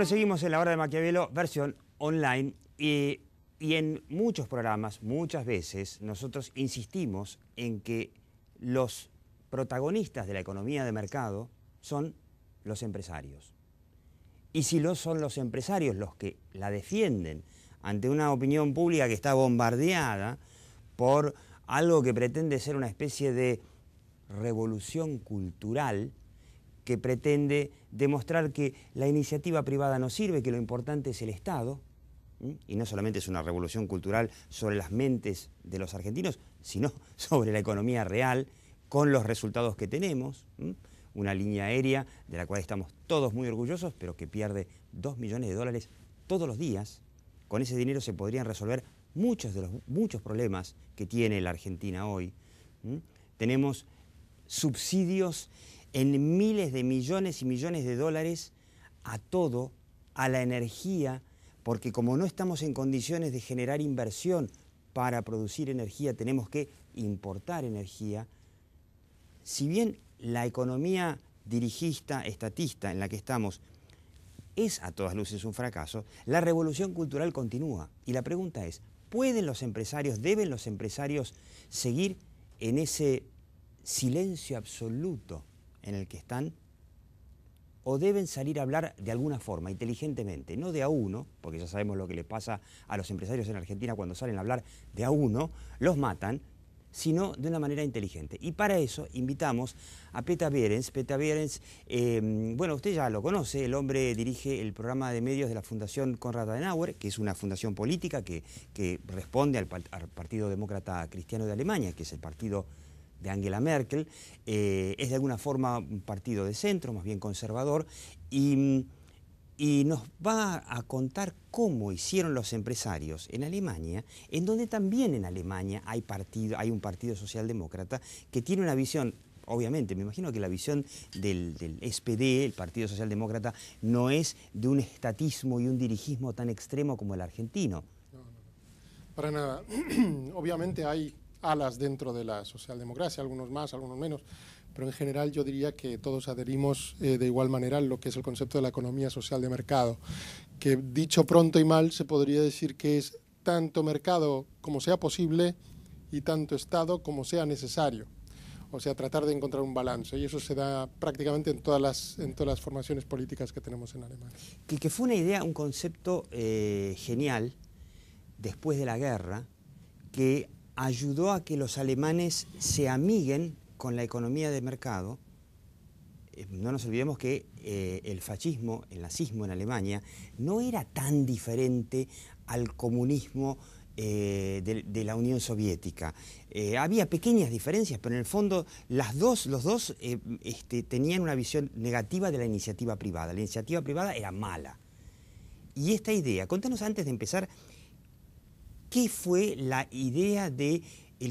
Bueno, seguimos en La Hora de Maquiavelo, versión online, y en muchos programas, muchas veces, nosotros insistimos en que los protagonistas de la economía de mercado son los empresarios. Y si no son los empresarios los que la defienden ante una opinión pública que está bombardeada por algo que pretende ser una especie de revolución cultural, que pretende demostrar que la iniciativa privada no sirve, que lo importante es el Estado, y no solamente es una revolución cultural sobre las mentes de los argentinos, sino sobre la economía real, con los resultados que tenemos, una línea aérea de la cual estamos todos muy orgullosos, pero que pierde 2 millones de dólares todos los días. Con ese dinero se podrían resolver muchos problemas que tiene la Argentina hoy. Tenemos subsidios en miles de millones y millones de dólares a todo, a la energía, porque como no estamos en condiciones de generar inversión para producir energía, tenemos que importar energía. Si bien la economía dirigista, estatista en la que estamos es a todas luces un fracaso, la revolución cultural continúa. Y la pregunta es, ¿pueden los empresarios, deben los empresarios seguir en ese silencio absoluto en el que están? ¿O deben salir a hablar de alguna forma, inteligentemente? No de a uno, porque ya sabemos lo que le pasa a los empresarios en Argentina cuando salen a hablar de a uno, los matan, sino de una manera inteligente. Y para eso invitamos a Peter Behrens. Peter Behrens, bueno, usted ya lo conoce, el hombre dirige el programa de medios de la Fundación Konrad Adenauer, que es una fundación política que responde al Partido Demócrata Cristiano de Alemania, que es el partido de Angela Merkel. Es de alguna forma un partido de centro, más bien conservador, y nos va a contar cómo hicieron los empresarios en Alemania, en donde también en Alemania hay un partido socialdemócrata que tiene una visión, obviamente, me imagino que la visión del SPD, el Partido Socialdemócrata, no es de un estatismo y un dirigismo tan extremo como el argentino. No. Para nada. Obviamente hay alas dentro de la socialdemocracia, algunos más, algunos menos, pero en general yo diría que todos adherimos de igual manera a lo que es el concepto de la economía social de mercado, que dicho pronto y mal se podría decir que es tanto mercado como sea posible y tanto Estado como sea necesario. O sea, tratar de encontrar un balance, y eso se da prácticamente en todas las formaciones políticas que tenemos en Alemania. Que fue una idea, un concepto genial después de la guerra, que ayudó a que los alemanes se amiguen con la economía de mercado. No nos olvidemos que el fascismo, el nazismo en Alemania, no era tan diferente al comunismo de la Unión Soviética. Había pequeñas diferencias, pero en el fondo los dos tenían una visión negativa de la iniciativa privada. La iniciativa privada era mala. Y esta idea, contanos antes de empezar, ¿qué fue la idea del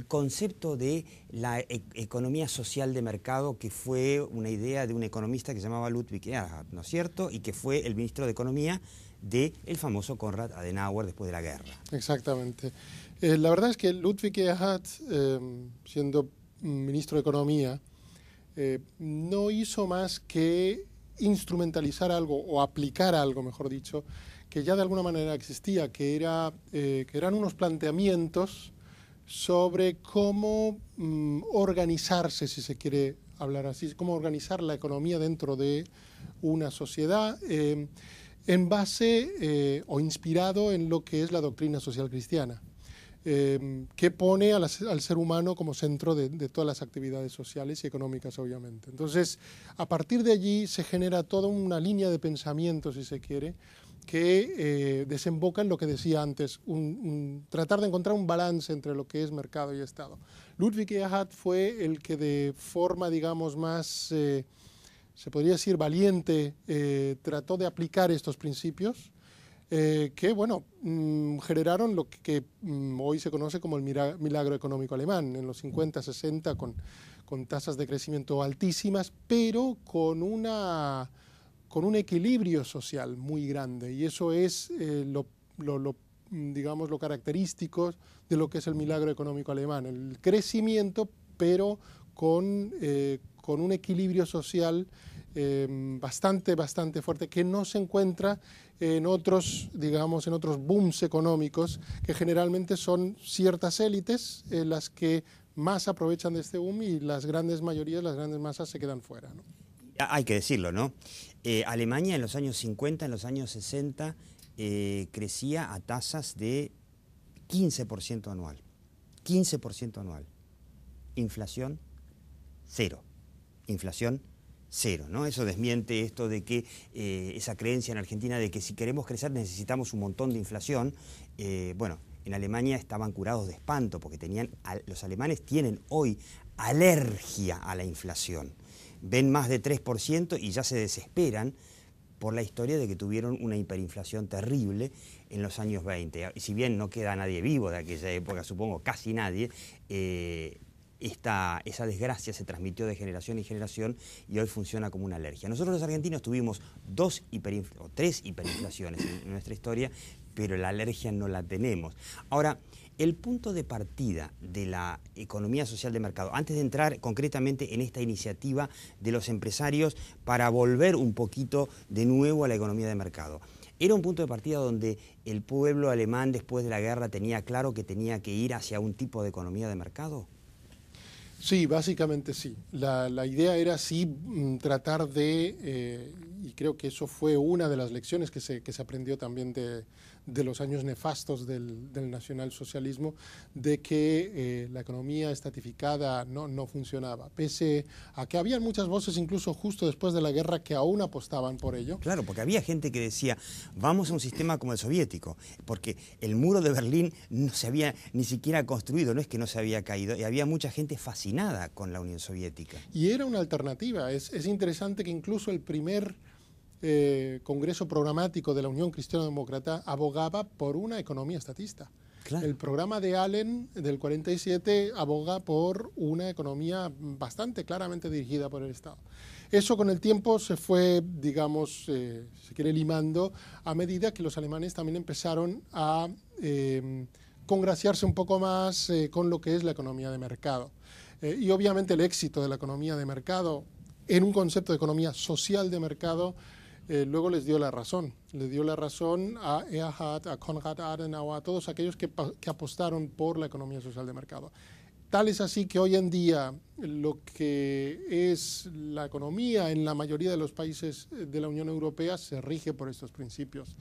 concepto de la economía social de mercado, que fue una idea de un economista que se llamaba Ludwig Erhard, ¿no es cierto? Y que fue el ministro de Economía del famoso Konrad Adenauer después de la guerra. Exactamente. La verdad es que Ludwig Erhard, siendo ministro de Economía, no hizo más que instrumentalizar algo, o aplicar algo, mejor dicho, que ya de alguna manera existía, que eran unos planteamientos sobre cómo organizarse, si se quiere hablar así, cómo organizar la economía dentro de una sociedad en base o inspirado en lo que es la doctrina social cristiana, que pone al ser humano como centro de todas las actividades sociales y económicas, obviamente. Entonces, a partir de allí se genera toda una línea de pensamiento, si se quiere, que desemboca en lo que decía antes, tratar de encontrar un balance entre lo que es mercado y Estado. Ludwig Erhard fue el que de forma, digamos, más, se podría decir, valiente, trató de aplicar estos principios, que, bueno, generaron lo que hoy se conoce como el milagro económico alemán, en los 50, 60, con tasas de crecimiento altísimas, pero con un equilibrio social muy grande, y eso es digamos, lo característico de lo que es el milagro económico alemán, el crecimiento, pero con un equilibrio social bastante fuerte, que no se encuentra en otros, digamos, en otros booms económicos, que generalmente son ciertas élites las que más aprovechan de este boom y las grandes mayorías, las grandes masas se quedan fuera, ¿no? Hay que decirlo, ¿no? Alemania en los años 50, en los años 60, crecía a tasas de 15% anual. 15% anual. Inflación, cero. Inflación, cero, ¿no? Eso desmiente esto de que esa creencia en Argentina de que si queremos crecer necesitamos un montón de inflación. Bueno, en Alemania estaban curados de espanto porque los alemanes tienen hoy alergia a la inflación. Ven más de 3% y ya se desesperan por la historia de que tuvieron una hiperinflación terrible en los años 20. Y si bien no queda nadie vivo de aquella época, supongo casi nadie, esa desgracia se transmitió de generación en generación y hoy funciona como una alergia. Nosotros los argentinos tuvimos 3 hiperinflaciones en nuestra historia, pero la alergia no la tenemos. Ahora, el punto de partida de la economía social de mercado, antes de entrar concretamente en esta iniciativa de los empresarios para volver un poquito de nuevo a la economía de mercado, ¿era un punto de partida donde el pueblo alemán después de la guerra tenía claro que tenía que ir hacia un tipo de economía de mercado? Sí, básicamente sí. La idea era sí tratar y creo que eso fue una de las lecciones que se aprendió también de los años nefastos del nacionalsocialismo, de que la economía estatificada no funcionaba, pese a que había muchas voces incluso justo después de la guerra que aún apostaban por ello. Claro, porque había gente que decía, vamos a un sistema como el soviético, porque el muro de Berlín no se había ni siquiera construido, no es que no se había caído, y había mucha gente fascinada con la Unión Soviética. Y era una alternativa. Es interesante que incluso el primer Congreso Programático de la Unión Cristiana Demócrata abogaba por una economía estatista. Claro. El programa de Allen del 47 aboga por una economía bastante claramente dirigida por el Estado. Eso con el tiempo se fue, digamos, se quiere limando a medida que los alemanes también empezaron a congraciarse un poco más con lo que es la economía de mercado. Y obviamente el éxito de la economía de mercado en un concepto de economía social de mercado luego les dio la razón. Le dio la razón a Erhard, a Konrad Adenauer, a todos aquellos que apostaron por la economía social de mercado. Tal es así que hoy en día lo que es la economía en la mayoría de los países de la Unión Europea se rige por estos principios.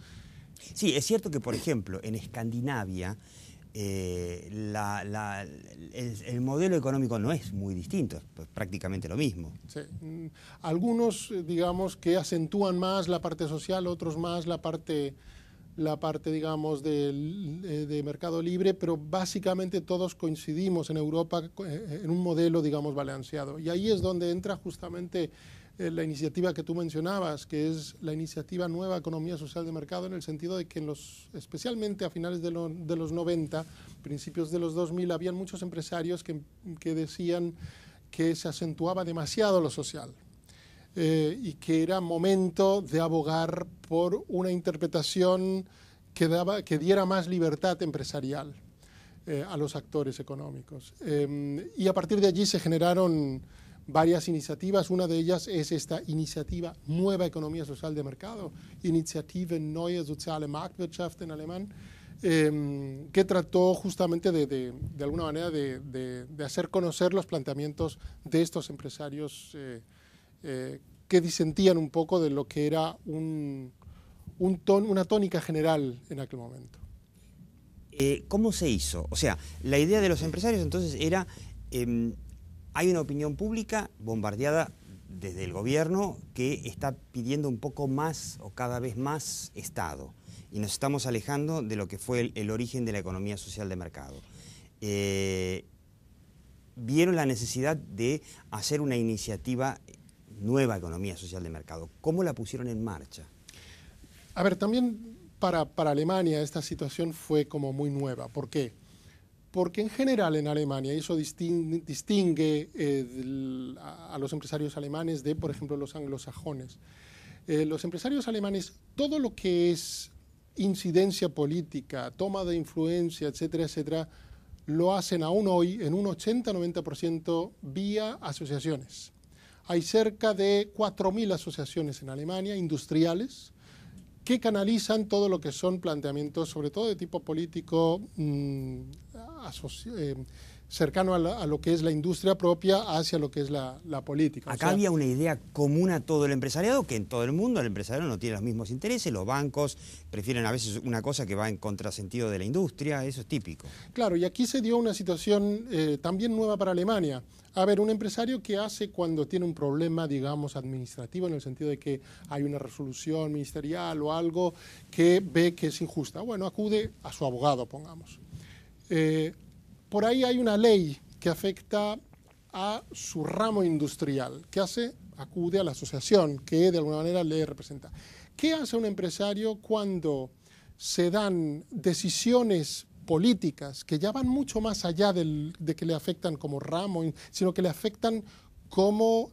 Sí, es cierto que, por ejemplo, en Escandinavia el modelo económico no es muy distinto, es prácticamente lo mismo. Sí. Algunos, digamos, que acentúan más la parte social, otros más la parte digamos, de mercado libre, pero básicamente todos coincidimos en Europa en un modelo, digamos, balanceado. Y ahí es donde entra justamente la iniciativa que tú mencionabas, que es la iniciativa Nueva Economía Social de Mercado, en el sentido de que especialmente a finales de los 90, principios de los 2000, habían muchos empresarios que decían que se acentuaba demasiado lo social y que era momento de abogar por una interpretación que diera más libertad empresarial a los actores económicos. Y a partir de allí se generaron varias iniciativas. Una de ellas es esta iniciativa Nueva Economía Social de Mercado, Initiative Neue Soziale Marktwirtschaft en alemán, que trató justamente de alguna manera de hacer conocer los planteamientos de estos empresarios que disentían un poco de lo que era una tónica general en aquel momento. ¿Cómo se hizo? O sea, la idea de los empresarios entonces era... hay una opinión pública bombardeada desde el gobierno que está pidiendo un poco más o cada vez más Estado. Y nos estamos alejando de lo que fue el origen de la economía social de mercado. Vieron la necesidad de hacer una iniciativa Nueva Economía Social de Mercado. ¿Cómo la pusieron en marcha? A ver, también para Alemania esta situación fue como muy nueva. ¿Por qué? Porque en general en Alemania, y eso distingue a los empresarios alemanes de, por ejemplo, los anglosajones. Los empresarios alemanes, todo lo que es incidencia política, toma de influencia, etcétera, etcétera, lo hacen aún hoy en un 80-90% vía asociaciones. Hay cerca de 4.000 asociaciones en Alemania, industriales, que canalizan todo lo que son planteamientos, sobre todo de tipo político, cercano a lo que es la industria propia hacia lo que es la política. Acá había una idea común a todo el empresariado, que en todo el mundo el empresariado no tiene los mismos intereses, los bancos prefieren a veces una cosa que va en contrasentido de la industria, eso es típico. Claro, y aquí se dio una situación también nueva para Alemania. A ver, un empresario, ¿qué hace cuando tiene un problema, digamos, administrativo, en el sentido de que hay una resolución ministerial o algo que ve que es injusta? Bueno, acude a su abogado, pongamos. Por ahí hay una ley que afecta a su ramo industrial. ¿Qué hace? Acude a la asociación que de alguna manera le representa. ¿Qué hace un empresario cuando se dan decisiones políticas que ya van mucho más allá de que le afectan como ramo, sino que le afectan como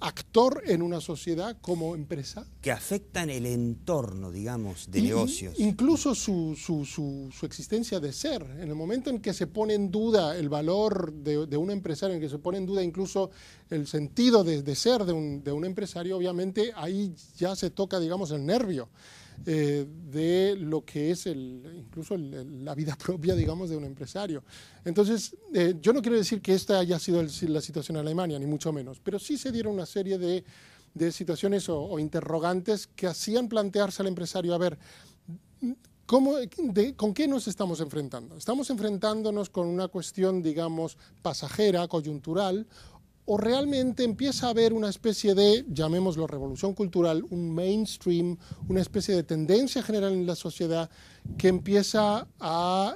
actor en una sociedad, como empresa? Que afectan el entorno, digamos, de negocios. Incluso su existencia de ser. En el momento en que se pone en duda el valor de un empresario, en que se pone en duda incluso el sentido de ser de un empresario, obviamente ahí ya se toca, digamos, el nervio de lo que es incluso la vida propia, digamos, de un empresario. Entonces, yo no quiero decir que esta haya sido la situación en Alemania, ni mucho menos, pero sí se dieron una serie de situaciones o interrogantes que hacían plantearse al empresario, a ver, ¿con qué nos estamos enfrentando? ¿Estamos enfrentándonos con una cuestión, digamos, pasajera, coyuntural, o realmente empieza a haber una especie de, llamémoslo revolución cultural, un mainstream, una especie de tendencia general en la sociedad que empieza a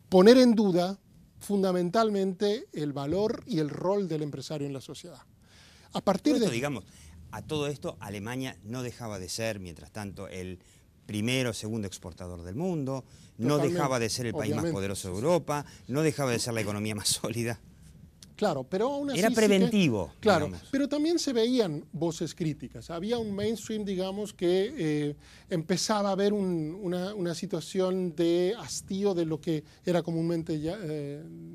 poner en duda fundamentalmente el valor y el rol del empresario en la sociedad? A partir de... digamos, a todo esto, Alemania no dejaba de ser, mientras tanto, el primero o segundo exportador del mundo, no dejaba de ser el país más poderoso de Europa, no dejaba de ser la economía más sólida. Claro, pero aún así era preventivo. Sí claro, digamos. Pero también se veían voces críticas. Había un mainstream, digamos, que empezaba a haber una situación de hastío de lo que era comúnmente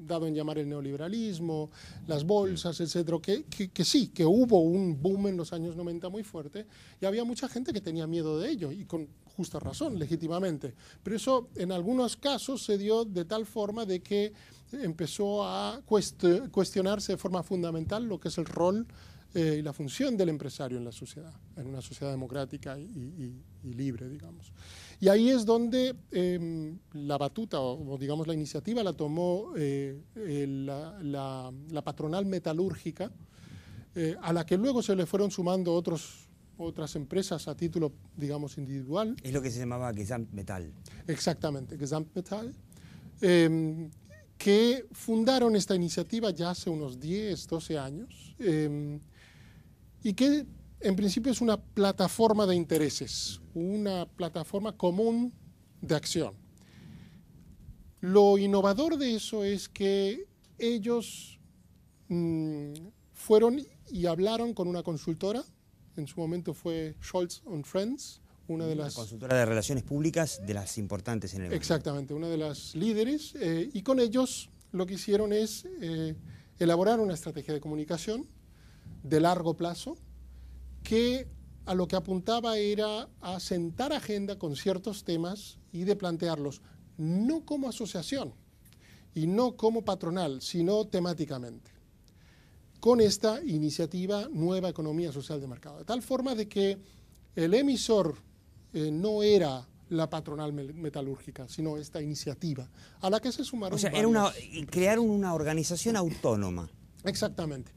dado en llamar el neoliberalismo, las bolsas, etcétera, que sí, que hubo un boom en los años 90 muy fuerte y había mucha gente que tenía miedo de ello y con justa razón, legítimamente. Pero eso en algunos casos se dio de tal forma de que empezó a cuestionarse de forma fundamental lo que es el rol y la función del empresario en la sociedad, en una sociedad democrática y libre, digamos. Y ahí es donde la batuta, o digamos la iniciativa, la tomó la patronal metalúrgica, a la que luego se le fueron sumando otras empresas a título, digamos, individual. Es lo que se llamaba Gesamtmetall. Exactamente, Gesamtmetall. Que fundaron esta iniciativa ya hace unos 10, 12 años y que en principio es una plataforma de intereses, una plataforma común de acción. Lo innovador de eso es que ellos fueron y hablaron con una consultora, en su momento fue Scholz & Friends, una de las consultora de relaciones públicas de las importantes en el mundo. Exactamente, una de las líderes, y con ellos lo que hicieron es elaborar una estrategia de comunicación de largo plazo que a lo que apuntaba era a sentar agenda con ciertos temas y de plantearlos no como asociación y no como patronal, sino temáticamente, con esta iniciativa Nueva Economía Social de Mercado, de tal forma de que el emisor no era la patronal metalúrgica, sino esta iniciativa, a la que se sumaron. O sea, crearon una organización autónoma. Exactamente.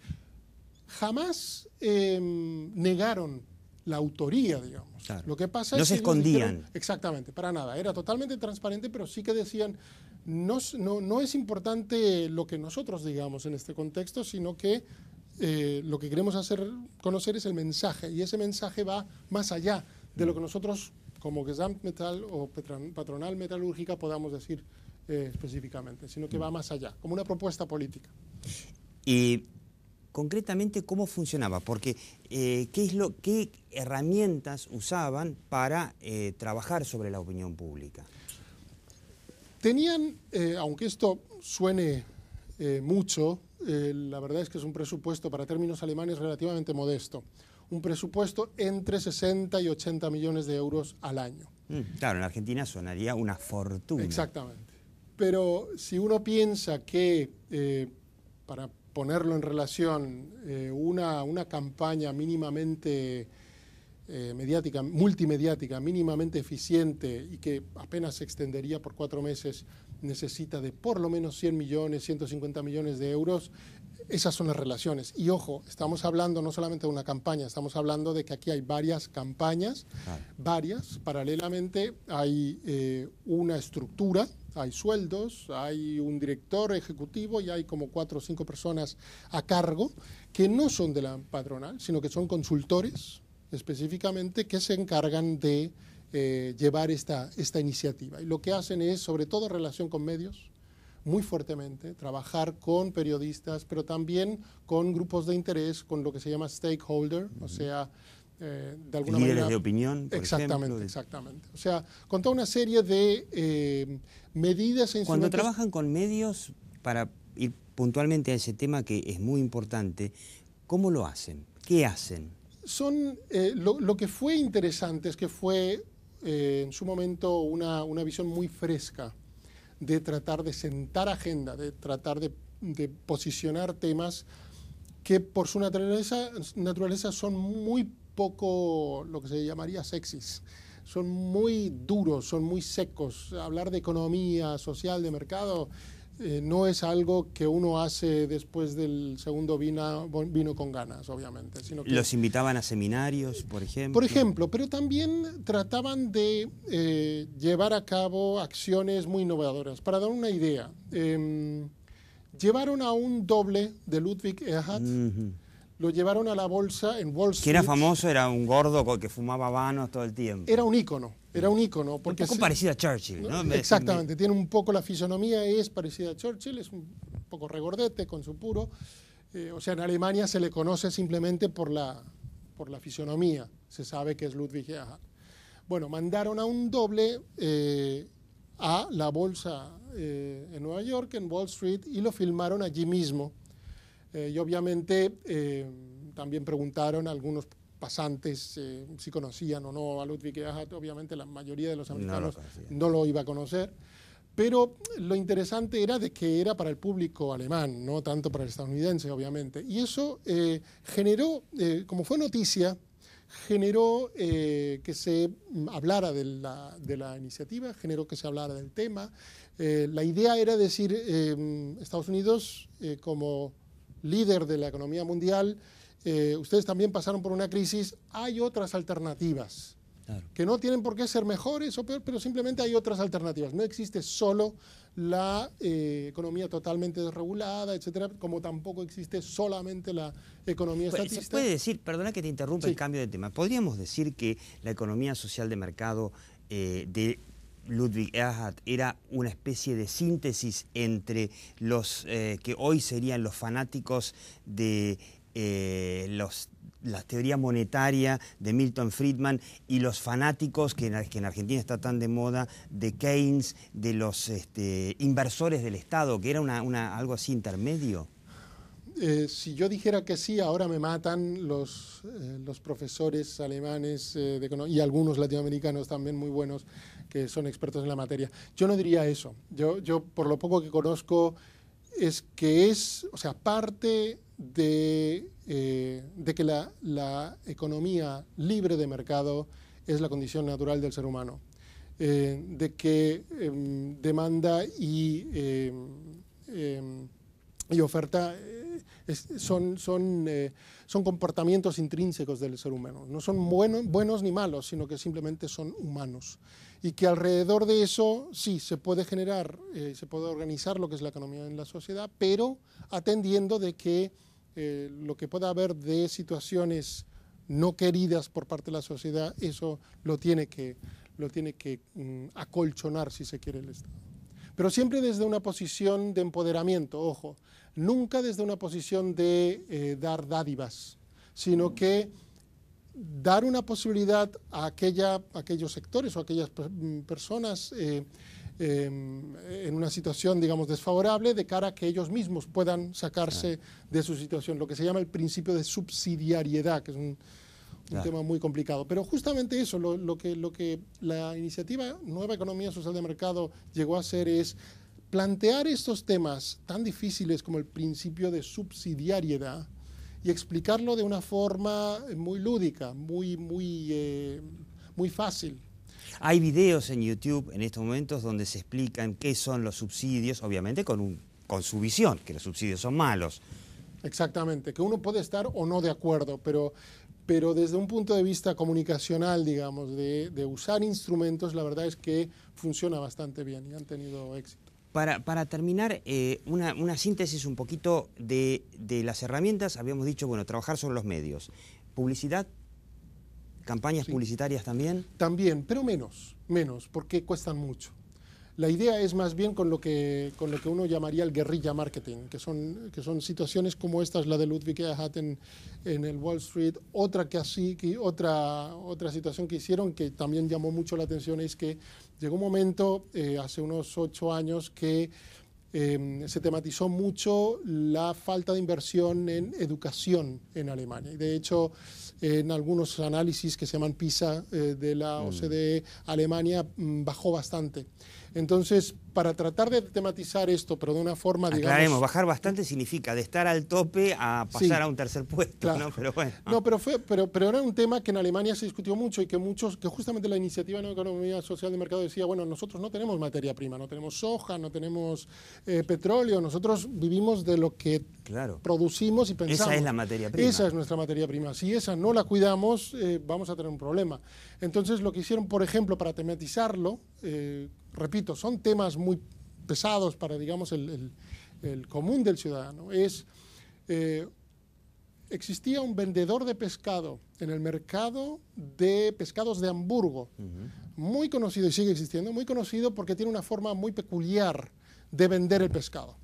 Jamás negaron la autoría, digamos. Claro. Lo que pasa no es se que escondían. Dijeron, exactamente, para nada. Era totalmente transparente, pero sí que decían, no es importante lo que nosotros digamos en este contexto, sino que lo que queremos conocer es el mensaje, y ese mensaje va más allá de lo que nosotros como Gesamtmetall o patronal metalúrgica podamos decir específicamente, sino que va más allá, como una propuesta política. Y concretamente, ¿cómo funcionaba? Porque, ¿qué herramientas usaban para trabajar sobre la opinión pública? Tenían, aunque esto suene mucho, la verdad es que es un presupuesto para términos alemanes relativamente modesto. Un presupuesto entre 60 y 80 millones de euros al año. Claro, en Argentina sonaría una fortuna. Exactamente. Pero si uno piensa que, para ponerlo en relación, una campaña mínimamente mediática, multimediática, mínimamente eficiente y que apenas se extendería por 4 meses, necesita de por lo menos 100 millones, 150 millones de euros, esas son las relaciones. Y ojo, estamos hablando no solamente de una campaña, estamos hablando de que aquí hay varias campañas, varias, paralelamente hay una estructura, hay sueldos, hay un director ejecutivo y hay como 4 o 5 personas a cargo que no son de la patronal, sino que son consultores específicamente que se encargan de llevar esta iniciativa. Y lo que hacen es, sobre todo en relación con medios, muy fuertemente, trabajar con periodistas, pero también con grupos de interés, con lo que se llama stakeholder, o sea, de alguna manera... Líderes de opinión, por ejemplo. Exactamente. O sea, con toda una serie de medidas e instrumentos... Cuando trabajan con medios, para ir puntualmente a ese tema que es muy importante, ¿cómo lo hacen? ¿Qué hacen? Lo que fue interesante es que fue en su momento una visión muy fresca de tratar de sentar agenda, de tratar de posicionar temas que por su naturaleza son muy poco lo que se llamaría sexys, son muy duros, son muy secos. Hablar de economía social, de mercado, no es algo que uno hace después del segundo vino con ganas, obviamente. Sino que ¿los invitaban a seminarios, por ejemplo? Por ejemplo, pero también trataban de llevar a cabo acciones muy innovadoras. Para dar una idea, llevaron a un doble de Ludwig Erhard, lo llevaron a la bolsa en Wall Street. Que era famoso, era un gordo que fumaba habanos todo el tiempo. Era un ícono. Porque un poco parecido a Churchill, ¿no? Exactamente, tiene un poco la fisonomía, es parecida a Churchill, es un poco regordete con su puro. O sea, en Alemania se le conoce simplemente por la fisonomía, se sabe que es Ludwig Erhard. Bueno, mandaron a un doble a la bolsa en Nueva York, en Wall Street, y lo filmaron allí mismo. Y obviamente también preguntaron a algunos pasantes si conocían o no a Ludwig Erhard. Obviamente la mayoría de los americanos no lo iba a conocer, pero lo interesante era de que era para el público alemán, no tanto para el estadounidense, obviamente. Y eso generó, como fue noticia, generó que se hablara de la iniciativa, generó que se hablara del tema. La idea era decir, Estados Unidos como líder de la economía mundial, ustedes también pasaron por una crisis, hay otras alternativas, claro, que no tienen por qué ser mejores o peor, pero simplemente hay otras alternativas. No existe solo la economía totalmente desregulada, etcétera, como tampoco existe solamente la economía estatista. ¿Se puede decir, perdona que te interrumpa el cambio de tema, podríamos decir que la economía social de mercado de Ludwig Erhard era una especie de síntesis entre los que hoy serían los fanáticos de la teoría monetaria de Milton Friedman y los fanáticos que en Argentina está tan de moda de Keynes, de los inversores del Estado, que era algo así intermedio? Si yo dijera que sí, ahora me matan los profesores alemanes de economía y algunos latinoamericanos también muy buenos que son expertos en la materia. Yo no diría eso. Yo por lo poco que conozco, es que o sea, parte de que la economía libre de mercado es la condición natural del ser humano, de que demanda y oferta son comportamientos intrínsecos del ser humano. No son buenos ni malos, sino que simplemente son humanos. Y que alrededor de eso sí se puede generar, se puede organizar lo que es la economía en la sociedad, pero atendiendo de que lo que pueda haber de situaciones no queridas por parte de la sociedad, eso lo tiene que acolchonar, si se quiere, el Estado. Pero siempre desde una posición de empoderamiento, ojo, nunca desde una posición de dar dádivas, sino que dar una posibilidad a aquellos sectores o a aquellas personas en una situación, digamos, desfavorable de cara a que ellos mismos puedan sacarse de su situación, lo que se llama el principio de subsidiariedad, que es un tema muy complicado. Pero justamente eso, lo que la iniciativa Nueva Economía Social de Mercado llegó a hacer es plantear estos temas tan difíciles como el principio de subsidiariedad y explicarlo de una forma muy lúdica, muy fácil. Hay videos en YouTube en estos momentos donde se explican qué son los subsidios, obviamente con su visión, que los subsidios son malos. Exactamente, que uno puede estar o no de acuerdo, pero desde un punto de vista comunicacional, digamos, de usar instrumentos, la verdad es que funciona bastante bien y han tenido éxito. Para terminar, una síntesis un poquito de las herramientas. Habíamos dicho, bueno, trabajar sobre los medios. Publicidad, campañas publicitarias también. También, pero menos, porque cuestan mucho. La idea es más bien con lo que uno llamaría el guerrilla marketing, que son situaciones como esta, la de Ludwig Erhard en el Wall Street. Otra situación que hicieron que también llamó mucho la atención es que llegó un momento, hace unos 8 años, que se tematizó mucho la falta de inversión en educación en Alemania. Y de hecho, en algunos análisis que se llaman PISA de la OCDE, Alemania bajó bastante. Entonces, para tratar de tematizar esto, pero de una forma, digamos... Aclaremos, bajar bastante significa de estar al tope a pasar a un tercer puesto, claro. ¿no? Pero bueno. No, pero era un tema que en Alemania se discutió mucho y que justamente la iniciativa de Economía Social de Mercado decía, bueno, nosotros no tenemos materia prima, no tenemos soja, no tenemos petróleo, nosotros vivimos de lo que producimos y pensamos. Esa es la materia prima. Esa es nuestra materia prima. Si esa no la cuidamos, vamos a tener un problema. Entonces, lo que hicieron, por ejemplo, para tematizarlo, repito, son temas muy pesados para, digamos, el común del ciudadano. Existía un vendedor de pescado en el mercado de pescados de Hamburgo, muy conocido y sigue existiendo, muy conocido porque tiene una forma muy peculiar de vender el pescado.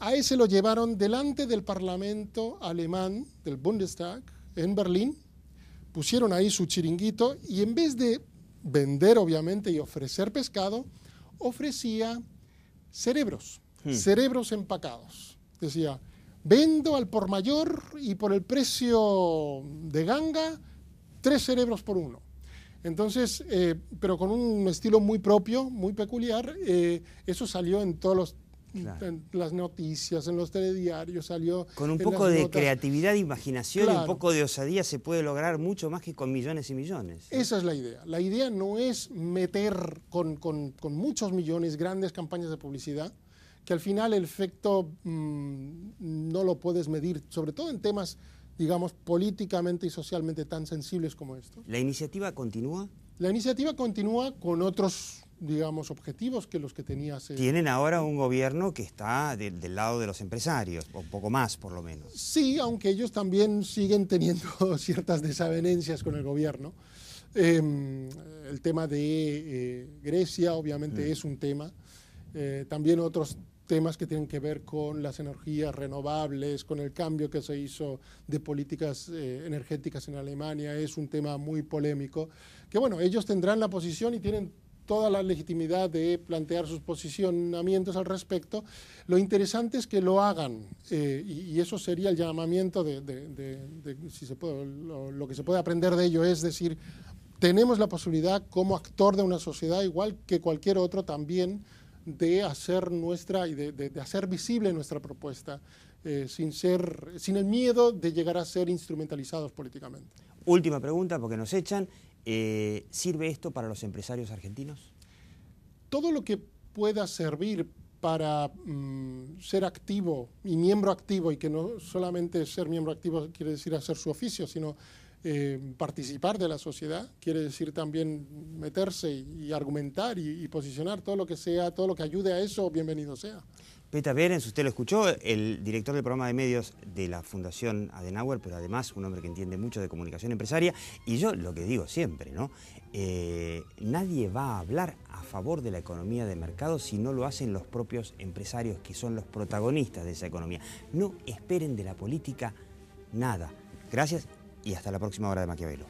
A ese lo llevaron delante del Parlamento alemán, del Bundestag, en Berlín, pusieron ahí su chiringuito y en vez de vender, obviamente, y ofrecer pescado, ofrecía cerebros empacados. Decía, vendo al por mayor y por el precio de ganga, 3 cerebros por 1. Entonces, pero con un estilo muy propio, muy peculiar, eso salió en todos en las noticias, en los telediarios, salió... Con un poco de creatividad, imaginación y un poco de osadía se puede lograr mucho más que con millones y millones. Esa es la idea. La idea no es meter con muchos millones grandes campañas de publicidad, que al final el efecto no lo puedes medir, sobre todo en temas, digamos, políticamente y socialmente tan sensibles como estos. ¿La iniciativa continúa? La iniciativa continúa con otros, digamos, objetivos que los que tenía hace... Tienen ahora un gobierno que está del lado de los empresarios, o un poco más por lo menos. Sí, aunque ellos también siguen teniendo ciertas desavenencias con el gobierno. El tema de Grecia obviamente es un tema. También otros temas que tienen que ver con las energías renovables, con el cambio que se hizo de políticas energéticas en Alemania, es un tema muy polémico, que bueno, ellos tendrán la posición y tienen toda la legitimidad de plantear sus posicionamientos al respecto. Lo interesante es que lo hagan, y eso sería el llamamiento si se puede, lo que se puede aprender de ello, es decir, tenemos la posibilidad como actor de una sociedad, igual que cualquier otro también, de hacer de hacer visible nuestra propuesta, sin el miedo de llegar a ser instrumentalizados políticamente. Última pregunta, porque nos echan. ¿Sirve esto para los empresarios argentinos? Todo lo que pueda servir para ser activo y miembro activo, y que no solamente ser miembro activo quiere decir hacer su oficio, sino participar de la sociedad, quiere decir también meterse y argumentar y posicionar todo lo que sea, todo lo que ayude a eso, bienvenido sea. Peter Behrens, usted lo escuchó, el director del programa de medios de la Fundación Adenauer, pero además un hombre que entiende mucho de comunicación empresaria, y yo lo que digo siempre, ¿no? Nadie va a hablar a favor de la economía de mercado si no lo hacen los propios empresarios, que son los protagonistas de esa economía. No esperen de la política nada. Gracias y hasta la próxima hora de Maquiavelo.